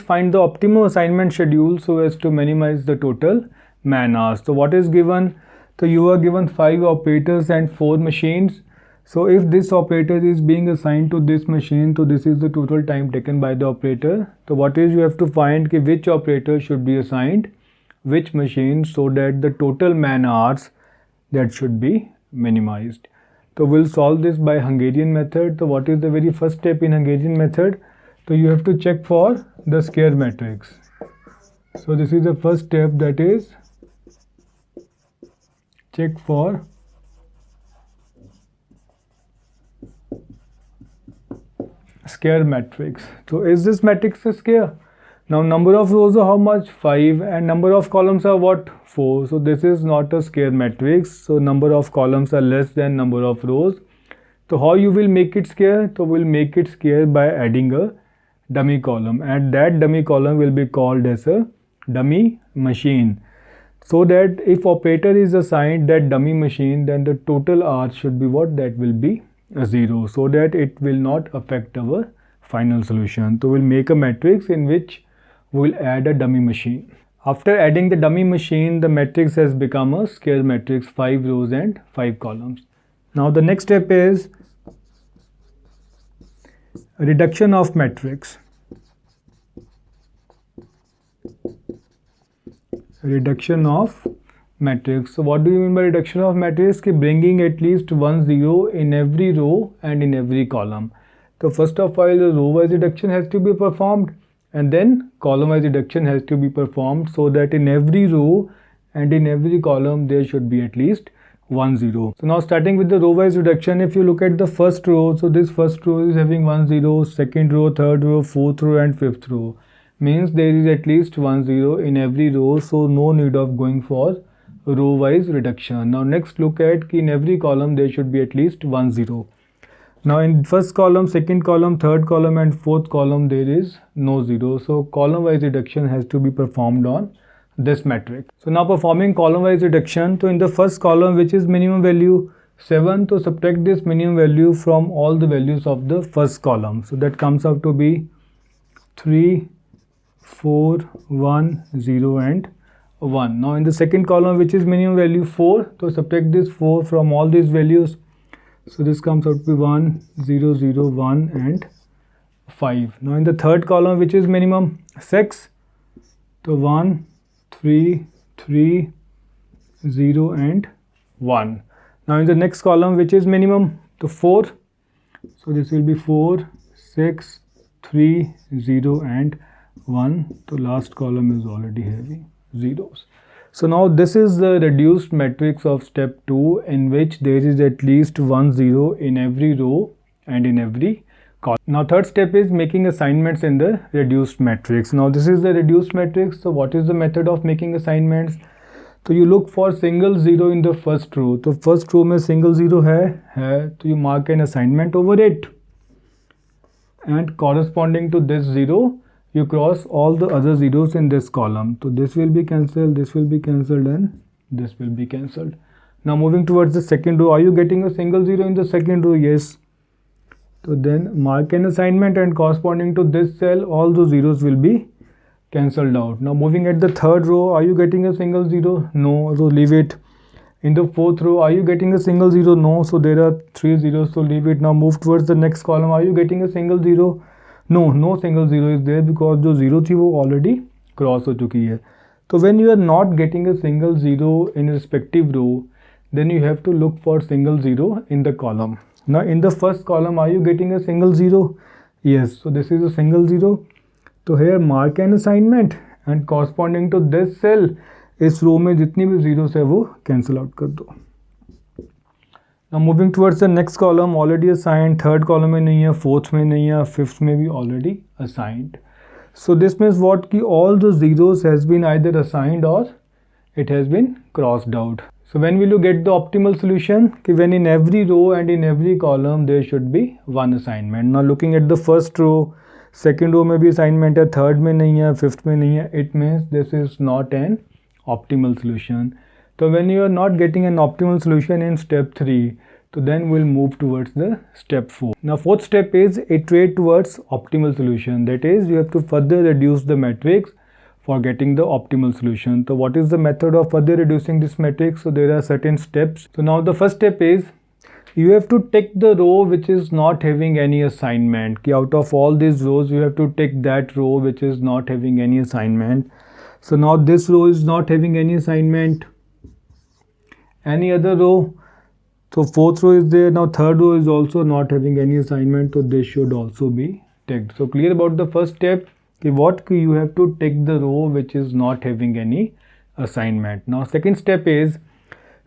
find the optimum assignment schedule so as to minimize the total man hours. So what is given? So you are given 5 operators and 4 machines. So if this operator is being assigned to this machine, so this is the total time taken by the operator. So what is, you have to find ki which operator should be assigned which machine so that the total man hours that should be minimized. So we'll solve this by Hungarian method. So what is the very first step in Hungarian method? So you have to check for the square matrix. So this is the first step, that is check for square matrix. So is this matrix a square? Now number of rows are how much? 5, and number of columns are what? 4. So this is not a square matrix. So number of columns are less than number of rows. So how you will make it square? So we'll make it square by adding a dummy column, and that dummy column will be called as a dummy machine. So that if operator is assigned that dummy machine, then the total hours should be what? That will be a 0, so that it will not affect our final solution. So we'll make a matrix in which we'll add a dummy machine. After adding the dummy machine, the matrix has become a square matrix, 5 rows and 5 columns. Now the next step is reduction of matrix. Reduction of matrix. So what do you mean by reduction of matrix? Ki bringing at least 1 0 in every row and in every column. So first of all, the row wise reduction has to be performed, and then column wise reduction has to be performed, so that in every row and in every column there should be at least 1 0. So now starting with the row wise reduction, if you look at the first row, so this first row is having 1 0, second row, third row, fourth row and fifth row. Means there is at least 1 0 in every row, so no need of going for row wise reduction. Now next look at in every column there should be at least 1 0. Now in first column, second column, third column and fourth column there is no 0. So column wise reduction has to be performed on this matrix. So now performing column wise reduction, so in the first column, which is minimum value 7, to subtract this minimum value from all the values of the first column. So that comes out to be 3, 4, 1, 0 and 1. Now in the second column, which is minimum value 4, to subtract this 4 from all these values. So this comes out to be 1, 0, 0, 1 and 5. Now in the third column, which is minimum 6, so 1, 3, 3, 0 and 1. Now in the next column, which is minimum, to 4, so this will be 4, 6, 3, 0 and 1. The last column is already having zeros. So now this is the reduced matrix of step 2, in which there is at least 1 0 in every row and in every column. Now third step is making assignments in the reduced matrix. Now this is the reduced matrix. So what is the method of making assignments? So you look for single 0 in the first row. So first row में single 0 है, तो you mark an assignment over it, and corresponding to this 0 you cross all the other zeros in this column. So this will be cancelled, this will be cancelled and this will be cancelled. Now moving towards the second row, are you getting a single 0 in the second row? Yes. So then mark an assignment, and corresponding to this cell all those zeros will be cancelled out. Now moving at the third row, are you getting a single 0? No, so leave it. In the fourth row, are you getting a single 0? No, so there are 3 zeros, so leave it. Now move towards the next column. Are you getting a single 0? No, no single 0 is there, because जो 0 थी वो already cross हो चुकी है. So when you are not getting a single 0 in respective row, then you have to look for single 0 in the column. Now in the first column, are you getting a single 0? Yes, so this is a single 0. So here mark an assignment, and corresponding to this cell, इस row में जितनी भी zeros है वो cancel out कर दो. Now moving towards the next column, already assigned, third column में नहीं है, fourth में नहीं है, fifth में भी already assigned. So this means what? Ki all the zeros has been either assigned or it has been crossed out. So when will you get the optimal solution? Ki when in every row and in every column there should be one assignment. Now looking at the first row, second row में भी assignment है, third में नहीं है, fifth में नहीं है, it means this is not an optimal solution. So when you are not getting an optimal solution in step 3, So then we'll move towards the step 4. Now fourth step is iterate towards optimal solution. That is, you have to further reduce the matrix for getting the optimal solution. So what is the method of further reducing this matrix? So there are certain steps. So now the first step is you have to take the row which is not having any assignment. Out of all these rows, you have to take that row which is not having any assignment. So now this row is not having any assignment. Any other row? So fourth row is there. Now third row is also not having any assignment. So this should also be ticked. So clear about the first step. What you have to take the row which is not having any assignment. Now second step is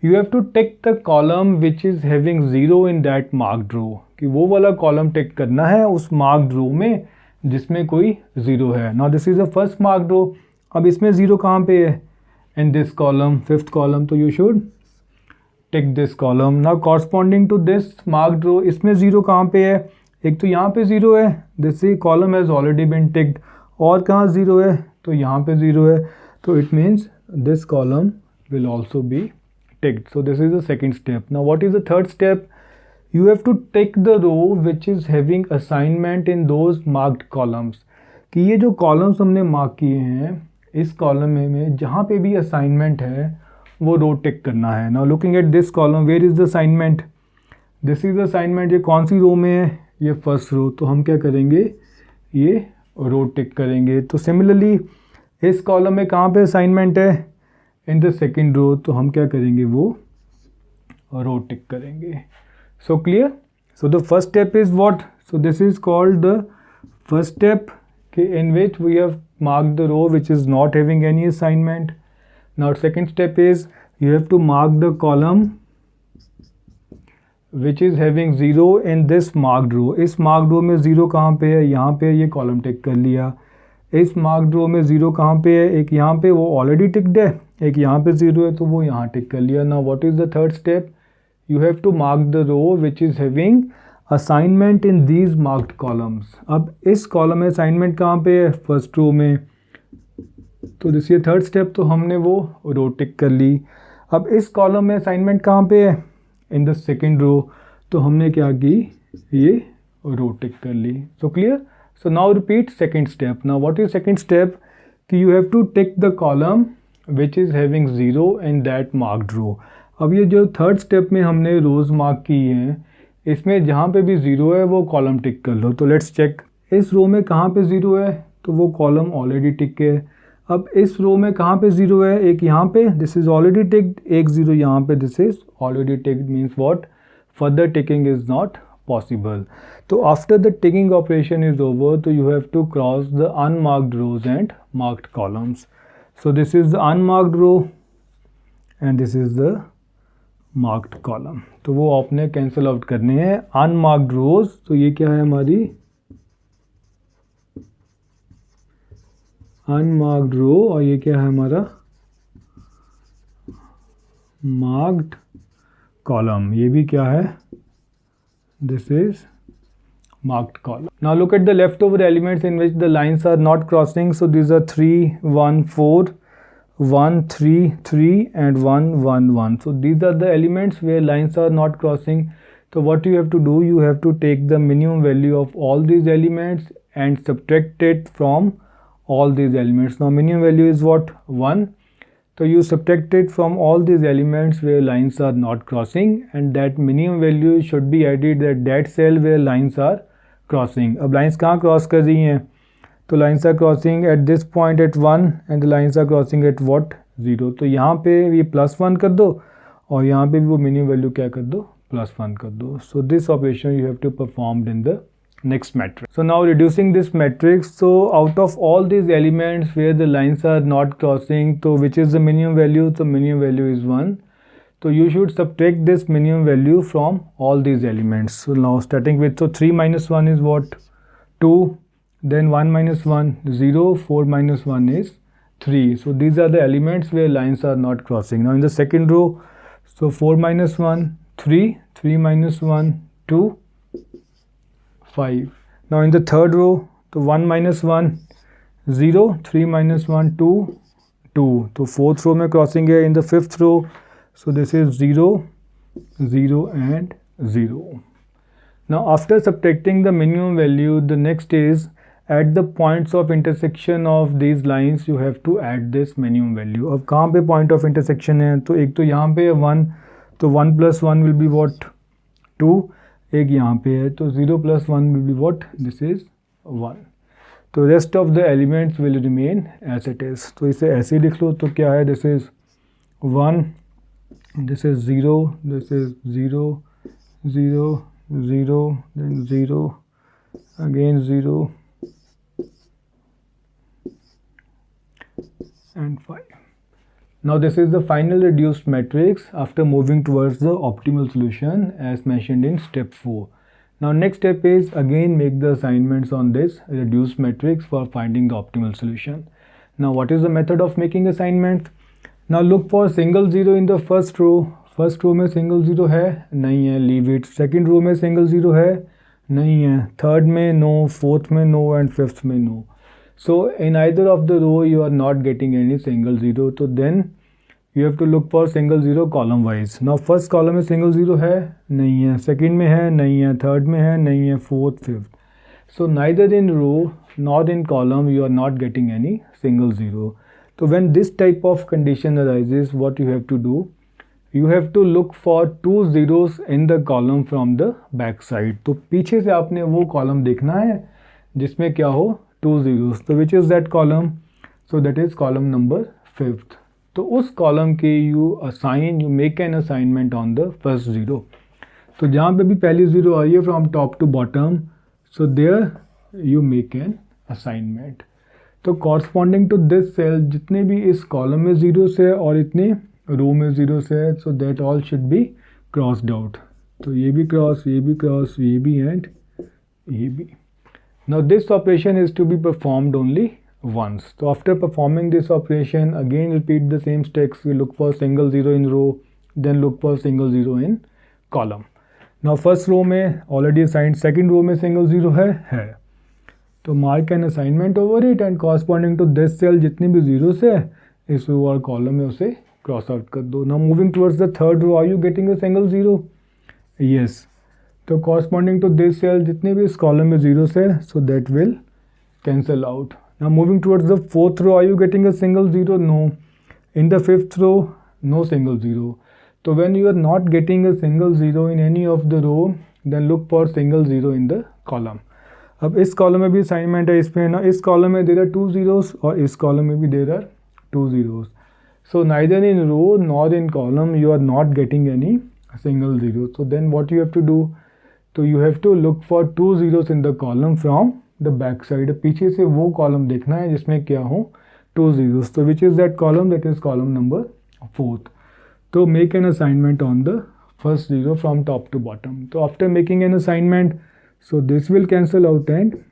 you have to take the column which is having 0 in that marked row. कि वो वाला column take करना है उस marked row में जिसमें कोई 0 है. Now this is the first marked row. अब इसमें 0 कहाँ पे है? In this column, fifth column. तो you should take this column. Now corresponding to this marked row, इसमें 0 कहाँ पे है? एक तो यहाँ पे 0 है. This column has already been ticked. और कहाँ 0 है? तो यहाँ पे 0 है. तो it means this column will also be ticked. So this is the second step. Now what is the third step? You have to take the row which is having assignment in those marked columns. कि ये जो columns हमने mark किए हैं इस column में जहाँ पे भी assignment है वो row tick करना है. Now looking at this column, where is the assignment? This is the assignment. ये कौन सी row में है? ये first row. तो हम क्या करेंगे? ये row tick करेंगे. तो similarly इस column में कहाँ पे assignment है? In the second row. तो हम क्या करेंगे? वो row tick करेंगे. So clear? So the first step is what? So this is called the first step in which we have marked the row which is not having any assignment. Now second step is you have to mark the column which is having 0 in this marked row. इस marked row में 0 कहाँ पे है? यहाँ पे ये column tick कर लिया. इस marked row में 0 कहाँ पे है? एक यहाँ पे वो already ticked है, एक यहाँ पे 0 है तो वो यहाँ tick कर लिया. Now what is the third step? You have to mark the row which is having assignment in these marked columns. अब इस column में assignment कहाँ पे है? First row में. तो this is third step. तो हमने वो row tick कर ली. अब इस column में assignment कहाँ पे है? In the second row. तो हमने क्या की? ये row tick कर ली. So clear? So now repeat second step. Now what is second step? कि you have to take the column which is having 0 in that marked row. अब ये जो थर्ड स्टेप में हमने रोज़ मार्क की हैं इसमें जहाँ पे भी 0 है वो कॉलम टिक कर लो. तो लेट्स चेक. इस रो में कहाँ पे 0 है? तो वो कॉलम ऑलरेडी टिक है. अब इस रो में कहाँ पे 0 है? एक यहाँ पे, दिस इज़ ऑलरेडी टिक्ड. एक 0 यहाँ पे, this is already ticked. Means what? Further ticking is not possible. So after the ticking operation is over, so you have to cross the unmarked rows and marked columns. So this is the unmarked row and this is the marked column. तो वो आपने cancel out करने हैं. Unmarked rows, तो ये क्या है हमारी? Unmarked row और ये क्या है हमारा? Marked column. ये भी क्या है? This is marked column. Now look at the leftover elements in which the lines are not crossing. So these are 3, 1, 4, 1, 3, 3 and 1, 1, 1. So these are the elements where lines are not crossing. So what you have to do, you have to take the minimum value of all these elements and subtract it from all these elements. Now minimum value is what? 1. So you subtract it from all these elements where lines are not crossing and that minimum value should be added at that cell where lines are crossing. अब lines कहाँ cross कर रही हैं? तो lines are crossing at this point at 1 and the lines are crossing at what? 0. तो यहाँ पे ये +1 कर दो और यहाँ पे भी वो minimum value क्या कर दो? +1 कर दो. So this operation you have to perform in the next matrix. So now reducing this matrix, so out of all these elements where the lines are not crossing, so which is the minimum value? So minimum value is 1. So you should subtract this minimum value from all these elements. So now starting with, so 3 minus 1 is what? 2. Then 1 minus 1, 0. 4 minus 1 is 3. So these are the elements where lines are not crossing. Now in the second row, so 4 minus 1, 3. 3 minus 1, 2. 5. Now in the third row, so 1 minus 1, 0, 3 minus 1, 2, 2. So fourth row में crossing है. In the fifth row, so this is 0, 0 and 0. Now after subtracting the minimum value, the next is at the points of intersection of these lines you have to add this minimum value. अब कहाँ पे point of intersection है? तो एक तो यहाँ पे है 1, तो 1 plus 1 will be what? 2. एक यहाँ पे है तो 0 plus 1 will be what? This is 1. तो rest of the elements will remain as it is. तो इसे ऐसे ही लिख लो तो क्या है? This is 1, this is 0, this is 0, 0, 0, then 0, again 0, and 5. Now this is the final reduced matrix after moving towards the optimal solution as mentioned in step 4. Now next step is again make the assignments on this reduced matrix for finding the optimal solution. Now what is the method of making assignment? Now look for single zero in the first row. First row में single zero है नहीं है, leave it. Second row में single zero है नहीं है, third में no, fourth में नो एंड फिफ्थ में no. So in either of the row you are not getting any single zero. So then you have to look for single zero column wise. Now first column में single zero है नहीं है, second में है नहीं है, third में है नहीं है, fourth, fifth. So neither in row nor in column you are not getting any single zero. So when this type of condition arises, what you have to do? You have to look for two zeros in the column from the back side. तो पीछे से आपने वो column देखना है जिसमें क्या हो? Two zeros. So which is that column? So that is column number 5th. तो उस column के you make an assignment on the first zero. तो जहाँ पे भी पहली zero आ रही है from top to bottom, so there you make an assignment. तो corresponding to this cell जितने भी इस column में zeros है और इतने row में zeros है, so that all should be crossed out. तो ये भी cross, ये भी cross, ये भी and ये भी. Now this operation is to be performed only once. So after performing this operation, again repeat the same steps. We look for single zero in row, then look for single zero in column. Now first row में already assigned, second row में single zero है. तो mark an assignment over it and corresponding to this cell जितनी भी zeros है इस row और column में उसे cross out कर दो. Now moving towards the third row, are you getting a single zero? Yes. तो corresponding to this cell जितने भी इस column में zeros है, so that will cancel out. Now moving towards the fourth row, are you getting a single zero? No. In the fifth row, no single zero. So when you are not getting a single zero in any of the row, then look for single zero in the column. अब इस column में भी assignment है इसमें ना, इस column में there are two zeros और इस column में भी there are two zeros. So neither in row nor in column you are not getting any single zero. So then what you have to do? तो you have to look for two zeros in the column from the back side. पीछे से वो column देखना है जिसमें क्या हो two zeros. So which is that column? That is column number 4th. तो make an assignment on the first zero from top to bottom. So after making an assignment, so this will cancel out and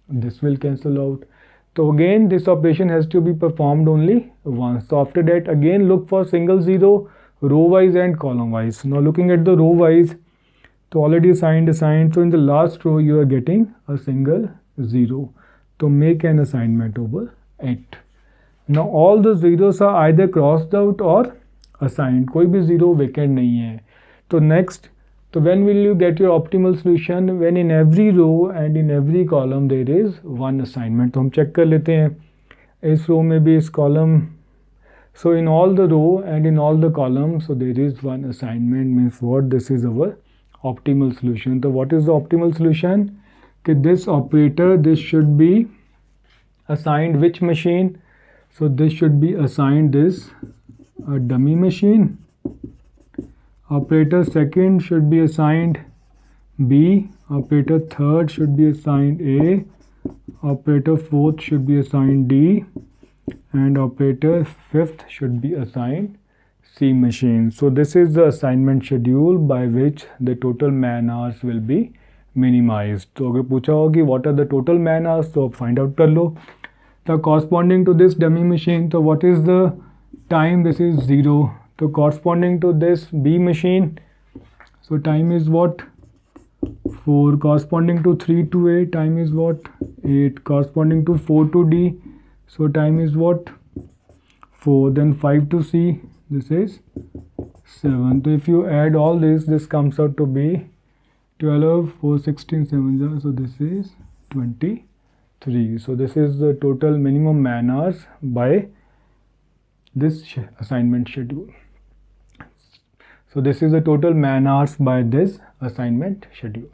this will cancel out. So again this operation has to be performed only once. So after that again look for single zero row wise and column wise. Now looking at the row wise, तो already assigned. So in the last row you are getting a single zero. So make an assignment over it. Now all the zeros are either crossed out or assigned. कोई भी zero vacant नहीं है. तो next, so when will you get your optimal solution? When in every row and in every column there is one assignment. तो हम check कर लेते हैं. इस row में भी इस column. So in all the row and in all the columns, so there is one assignment. Means what? This is our optimal solution. So what is the optimal solution? Okay, this operator, this should be assigned which machine? So this should be assigned this a dummy machine. Operator second should be assigned B. Operator third should be assigned A. Operator fourth should be assigned D. And operator fifth should be assigned C machine. So this is the assignment schedule by which the total man hours will be minimized. तो अगर पूछा हो कि what are the total man hours, तो आप find out कर लो. The corresponding to this dummy machine, so what is the time? This is 0. So corresponding to this B machine, so time is what? 4. Corresponding to 3 to A, time is what? 8. Corresponding to 4 to D, so time is what? 4. Then 5 to C, this is 7. So if you add all this comes out to be 12, 4, 16, 7, so this is 23. So this is the total minimum man hours by this assignment schedule. So this is the total man hours by this assignment schedule.